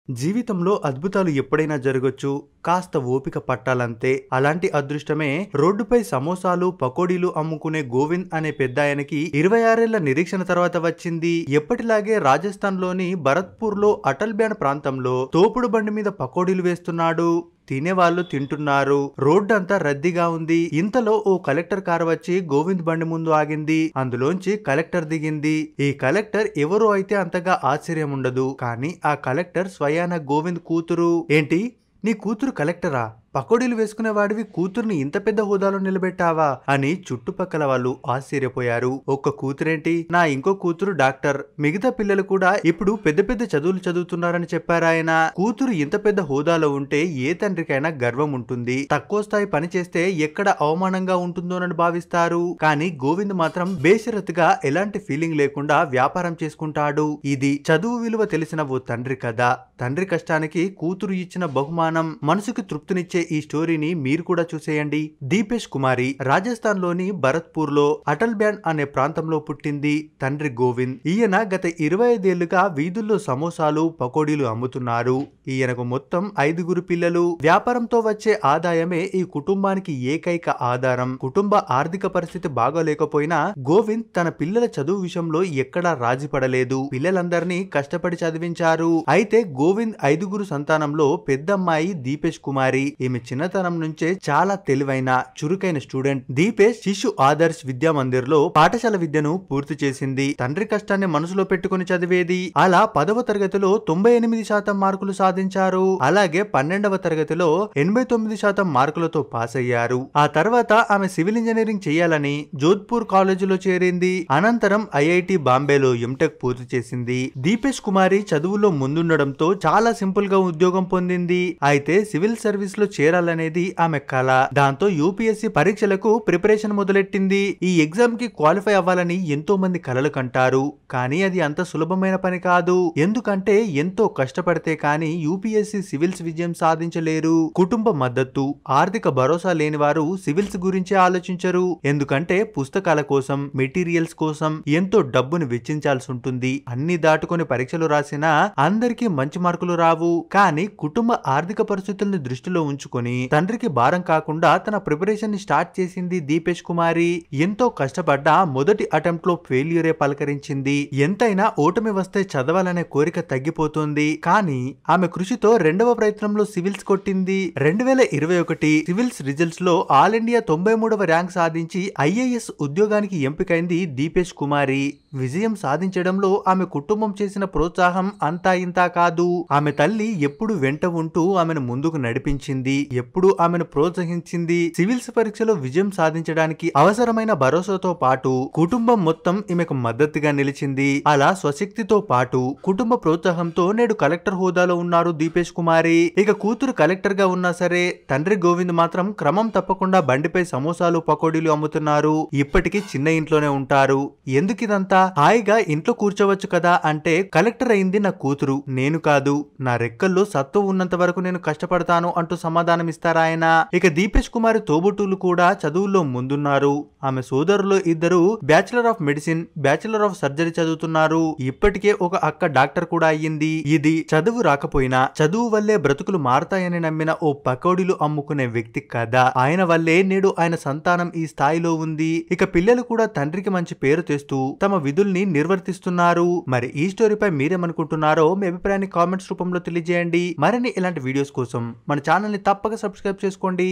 జీవితంలో అద్భుతాలు ఎప్పుడైనా జరగొచ్చు. కాస్త ఓపిక పట్టాలంతే. అలాంటి అదృష్టమే రోడ్డుపై సమోసాలు, పకోడీలు అమ్ముకునే గోవింద్ అనే పెద్దాయనకి 26 ఏళ్ల నిరీక్షణ తర్వాత వచ్చింది. ఎప్పటిలాగే రాజస్థాన్లోని భరత్పూర్లో అటల్ బ్యాండ్ ప్రాంతంలో తోపుడు బండి మీద పకోడీలు వేస్తున్నాడు. తినేవాళ్ళు తింటున్నారు. రోడ్డంతా రద్దీగా ఉంది. ఇంతలో ఓ కలెక్టర్ కారు వచ్చి గోవింద్ బండి ముందు ఆగింది. అందులోంచి కలెక్టర్ దిగింది. ఈ కలెక్టర్ ఎవరో అయితే అంతగా ఆశ్చర్యం ఉండదు. కానీ ఆ కలెక్టర్ స్వయాన గోవింద్ కూతురు. ఏంటి, నీ కూతురు కలెక్టరా? పకోడీలు వేసుకునే వాడివి కూతుర్ని ఇంత పెద్ద హోదాలో నిలబెట్టావా అని చుట్టుపక్కల వాళ్ళు ఆశ్చర్యపోయారు. ఒక్క కూతురేంటి, నా ఇంకో కూతురు డాక్టర్, మిగతా పిల్లలు కూడా ఇప్పుడు పెద్ద పెద్ద చదువులు చదువుతున్నారని చెప్పారాయన. కూతురు ఇంత పెద్ద హోదాలో ఉంటే ఏ తండ్రికైనా గర్వం ఉంటుంది. తక్కువ స్థాయి పని చేస్తే ఎక్కడ అవమానంగా ఉంటుందోనని భావిస్తారు. కానీ గోవింద్ మాత్రం బేషరతుగా ఎలాంటి ఫీలింగ్ లేకుండా వ్యాపారం చేసుకుంటాడు. ఇది చదువు విలువ తెలిసిన ఓ తండ్రి కథ. తండ్రి కష్టానికి కూతురు ఇచ్చిన బహుమానం. మనసుకు తృప్తినిచ్చే ఈ స్టోరీని మీరు కూడా చూసేయండి. దీపేష్ కుమారి రాజస్థాన్ లోని భరత్పూర్ లో అటల్ బ్యాండ్ అనే ప్రాంతంలో పుట్టింది. తండ్రి గోవింద్. ఈయన గత 25 ఏళ్లుగా వీధుల్లో సమోసాలు, పకోడీలు అమ్ముతున్నారు. ఈయనకు మొత్తం 5 పిల్లలు. వ్యాపారంతో వచ్చే ఆదాయమే ఈ కుటుంబానికి ఏకైక ఆధారం. కుటుంబ ఆర్థిక పరిస్థితి బాగోలేకపోయినా గోవింద్ తన పిల్లల చదువు విషయంలో ఎక్కడా రాజీ పడలేదు. పిల్లలందరినీ కష్టపడి చదివించారు. అయితే గోవింద్ 5 సంతానంలో పెద్దమ్మాయి దీపేష్ కుమారి. ఈమె చిన్నతనం నుంచే చాలా తెలివైన, చురుకైన స్టూడెంట్. దీపేష్ శిశు ఆదర్శ్ విద్యా మందిర్ లో పాఠశాల విద్యను పూర్తి చేసింది. తండ్రి కష్టాన్ని మనసులో పెట్టుకుని చదివేది. అలా 10వ తరగతిలో 98% మార్కులు సాధించారు. అలాగే 12వ తరగతిలో 89% మార్కులతో పాస్ అయ్యారు. ఆ తర్వాత ఆమె సివిల్ ఇంజనీరింగ్ చేయాలని జోధ్పూర్ కాలేజీలో చేరింది. అనంతరం ఐఐటి బాంబేలో ఎంటెక్ పూర్తి చేసింది. దీపేష్ కుమారి చదువులో ముందుండడంతో చాలా సింపుల్ గా ఉద్యోగం పొందింది. అయితే సివిల్ సర్వీస్ లో చేరాలనేది ఆమె కల. దాంతో యూపీఎస్సీ పరీక్షలకు ప్రిపరేషన్ మొదలెట్టింది. ఈ ఎగ్జామ్ కి క్వాలిఫై అవ్వాలని ఎంతో మంది కలలు కంటారు. కానీ అది అంత సులభమైన పని కాదు. ఎందుకంటే ఎంతో కష్టపడితే కానీ యూపీఎస్సీ సివిల్స్ విజయం సాధించలేరు. కుటుంబ మద్దతు, ఆర్థిక భరోసా లేని వారు సివిల్స్ గురించి ఆలోచించరు. ఎందుకంటే పుస్తకాల కోసం, మెటీరియల్స్ కోసం ఎంతో డబ్బును వెచ్చించాల్సి ఉంటుంది. అన్ని దాటుకొని పరీక్షలు రాసినా అందరికీ మంచి మార్కులు రావు. కానీ కుటుంబ ఆర్థిక పరిస్థితుల్ని దృష్టిలో ఉంచుకొని తండ్రికి భారం కాకుండా తన ప్రిపరేషన్ ని స్టార్ట్ చేసింది దీపేష్ కుమారి. ఎంతో కష్టపడ్డ మొదటి అటెంప్ట్ లో ఫెయిల్యూరే పలకరించింది. ఎంతైనా ఓటమి వస్తే చదవాలనే కోరిక తగ్గిపోతుంది. కానీ ఆమె కృషితో 2వ ప్రయత్నంలో సివిల్స్ కొట్టింది. 2021 సివిల్స్ రిజల్ట్స్ లో ఆల్ ఇండియా 93వ ర్యాంక్ సాధించి ఐఏఎస్ ఉద్యోగానికి ఎంపికైంది దీపేష్ కుమారి. విజయం సాధించడంలో ఆమె కుటుంబం చేసిన ప్రోత్సాహం అంతా ఇంతా కాదు. ఆమె తల్లి ఎప్పుడు వెంట ఉంటూ ఆమెను ముందుకు నడిపించింది. ఎప్పుడు ఆమెను ప్రోత్సహించింది. సివిల్స్ పరీక్షలో విజయం సాధించడానికి అవసరమైన భరోసాతో పాటు కుటుంబం మొత్తం ఈమెకు మద్దతుగా నిలిచింది. అలా స్వశక్తితో పాటు కుటుంబ ప్రోత్సాహంతో నేడు కలెక్టర్ హోదాలో ఉన్నారు దీపేష్ కుమారి. ఇక కూతురు కలెక్టర్ గా ఉన్నా సరే తండ్రి గోవింద్ మాత్రం క్రమం తప్పకుండా బండిపై సమోసాలు, పకోడీలు అమ్ముతున్నారు. ఇప్పటికీ చిన్న ఇంట్లోనే ఉంటారు. ఎందుకిదంతా? హాయిగా ఇంట్లో కూర్చోవచ్చు కదా అంటే, కలెక్టర్ అయింది నా కూతురు, నేను కాదు. నా రెక్కల్లో సత్తువ ఉన్నంత వరకు నేను కష్టపడతాను అంటూ సమాధానమిస్తారాయన. ఇక దీపేష్ కుమారి తోబుట్టులు కూడా చదువుల్లో ముందున్నారు. ఆమె సోదరులు 2 bachelor of medicine, bachelor of surgery చదువుతున్నారు. ఇప్పటికే ఒక అక్క డాక్టర్ కూడా అయ్యింది. ఇది చదువు రాకపోయినా చదువు వల్లే బ్రతుకులు మారతాయని నమ్మిన ఓ పకోడీలు అమ్ముకునే వ్యక్తి కథ. ఆయన వల్లే నేడు ఆయన సంతానం ఈ స్థాయిలో ఉంది. ఇక పిల్లలు కూడా తండ్రికి మంచి పేరు తెస్తూ తమ విధుల్ని నిర్వర్తిస్తున్నారు. మరి ఈ స్టోరీపై మీరేమనుకుంటున్నారో మీ అభిప్రాయాన్ని కామెంట్స్ రూపంలో తెలియజేయండి. మరిన్ని ఇలాంటి వీడియోస్ కోసం మన ఛానల్ ని తప్పక సబ్స్క్రైబ్ చేసుకోండి.